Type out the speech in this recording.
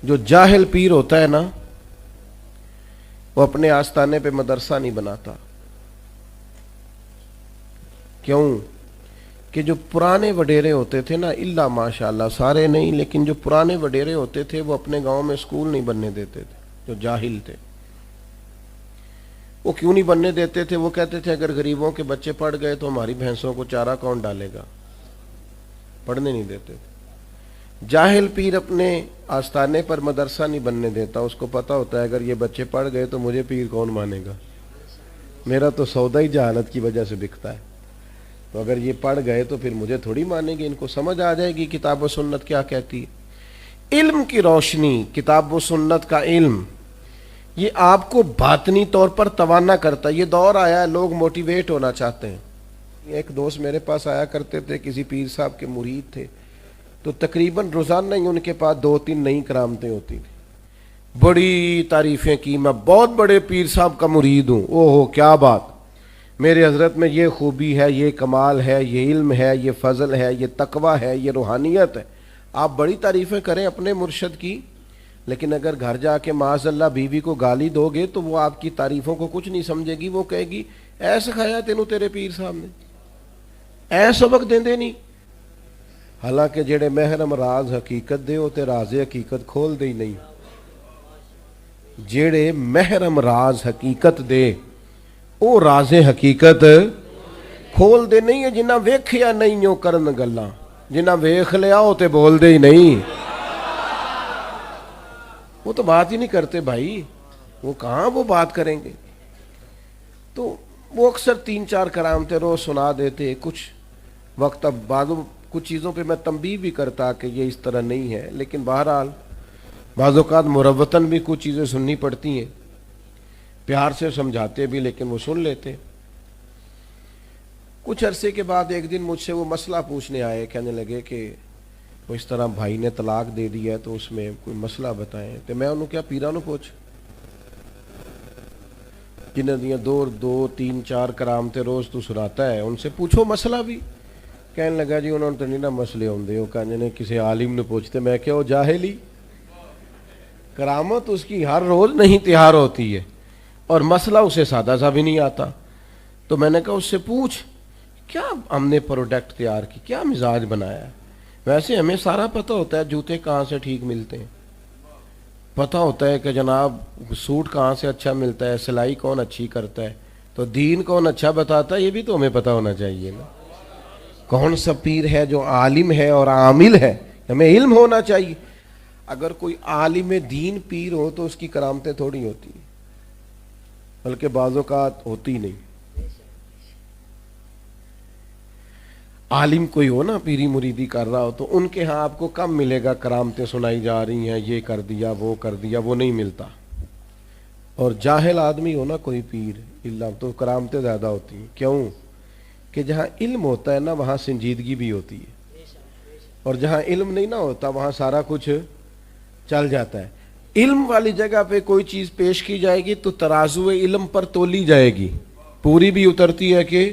جو جاہل پیر ہوتا ہے نا وہ اپنے آستانے پہ مدرسہ نہیں بناتا. کیوں؟ کہ جو پرانے وڈیرے ہوتے تھے نا، الا ماشاءاللہ سارے نہیں، لیکن جو پرانے وڈیرے ہوتے تھے وہ اپنے گاؤں میں اسکول نہیں بننے دیتے تھے. جو جاہل تھے وہ کیوں نہیں بننے دیتے تھے؟ وہ کہتے تھے اگر غریبوں کے بچے پڑھ گئے تو ہماری بھینسوں کو چارہ کون ڈالے گا، پڑھنے نہیں دیتے تھے. جاہل پیر اپنے آستانے پر مدرسہ نہیں بننے دیتا، اس کو پتا ہوتا ہے اگر یہ بچے پڑھ گئے تو مجھے پیر کون مانے گا، میرا تو سودا ہی جہالت کی وجہ سے بکتا ہے، تو اگر یہ پڑھ گئے تو پھر مجھے تھوڑی مانیں گے. ان کو سمجھ آ جائے گی کتاب و سنت کیا کہتی ہے. علم کی روشنی، کتاب و سنت کا علم، یہ آپ کو باطنی طور پر توانا کرتا ہے. یہ دور آیا ہے لوگ موٹیویٹ ہونا چاہتے ہیں. ایک دوست میرے پاس آیا کرتے تھے، کسی پیر صاحب کے مرید تھے، تو تقریباً روزانہ ہی ان کے پاس 2-3 نئی کرامتیں ہوتی تھیں. بڑی تعریفیں کی، میں بہت بڑے پیر صاحب کا مرید ہوں، او ہو کیا بات، میرے حضرت میں یہ خوبی ہے، یہ کمال ہے، یہ علم ہے، یہ فضل ہے، یہ تقوی ہے، یہ روحانیت ہے. آپ بڑی تعریفیں کریں اپنے مرشد کی، لیکن اگر گھر جا کے معاذ اللہ بیوی کو گالی دو گے تو وہ آپ کی تعریفوں کو کچھ نہیں سمجھے گی. وہ کہے گی اے سکھایا تینوں تیرے پیر صاحب نے، اے سبق دیندے نہیں. حالانکہ جڑے محرم راز حقیقت دے تے راز حقیقت کھول دے ہی نہیں. جڑے محرم راز حقیقت دے او راز حقیقت کھول دے نہیں ہے. جنہ ویکھیا نہیں او کرن گلاں، جنہ ویکھ لیا او تے بول دے ہی نہیں. وہ تو بات ہی نہیں کرتے بھائی، وہ کہاں وہ بات کریں گے. تو وہ اکثر 3-4 کرامتیں روز سنا دیتے. کچھ وقت اب بعضوں کچھ چیزوں پہ میں تنبیہ بھی کرتا کہ یہ اس طرح نہیں ہے، لیکن بہرحال بعض اوقات مروتاً بھی کچھ چیزیں سننی پڑتی ہیں. پیار سے سمجھاتے بھی لیکن وہ سن لیتے. کچھ عرصے کے بعد ایک دن مجھ سے وہ مسئلہ پوچھنے آئے، کہنے لگے کہ وہ اس طرح بھائی نے طلاق دے دی ہے تو اس میں کوئی مسئلہ بتائیں. تو میں انہوں کیا پیرانو پوچھ جنہیں دیاں 2-3-4 کرامتیں روز تو سناتا ہے ان سے پوچھو مسئلہ بھی. کہنے لگا جی انہوں نے تو نہیں نا مسئلے ہوندے، وہ کہنے نے کسی عالم نے پوچھتے. میں کہ وہ جاہلی، کرامت اس کی ہر روز نہیں تیار ہوتی ہے اور مسئلہ اسے سادہ سا بھی نہیں آتا. تو میں نے کہا اس سے پوچھ کیا ہم نے پروڈکٹ تیار کی، کیا مزاج بنایا ہے. ویسے ہمیں سارا پتہ ہوتا ہے جوتے کہاں سے ٹھیک ملتے ہیں، پتہ ہوتا ہے کہ جناب سوٹ کہاں سے اچھا ملتا ہے، سلائی کون اچھی کرتا ہے، تو دین کون اچھا بتاتا ہے یہ بھی تو ہمیں پتہ ہونا چاہیے نا. کون سا پیر ہے جو عالم ہے اور عامل ہے، ہمیں علم ہونا چاہیے. اگر کوئی عالم دین پیر ہو تو اس کی کرامتیں تھوڑی ہوتی ہیں، بلکہ بعض اوقات ہوتی نہیں. عالم کوئی ہو نا پیری مریدی کر رہا ہو تو ان کے ہاں آپ کو کم ملے گا کرامتیں سنائی جا رہی ہیں، یہ کر دیا وہ کر دیا، وہ نہیں ملتا. اور جاہل آدمی ہو نا کوئی پیر اللہ تو کرامتیں زیادہ ہوتی ہیں. کیوں؟ کہ جہاں علم ہوتا ہے نا وہاں سنجیدگی بھی ہوتی ہے، اور جہاں علم نہیں نہ ہوتا وہاں سارا کچھ چل جاتا ہے. علم والی جگہ پہ کوئی چیز پیش کی جائے گی تو ترازو علم پر تولی جائے گی، پوری بھی اترتی ہے کہ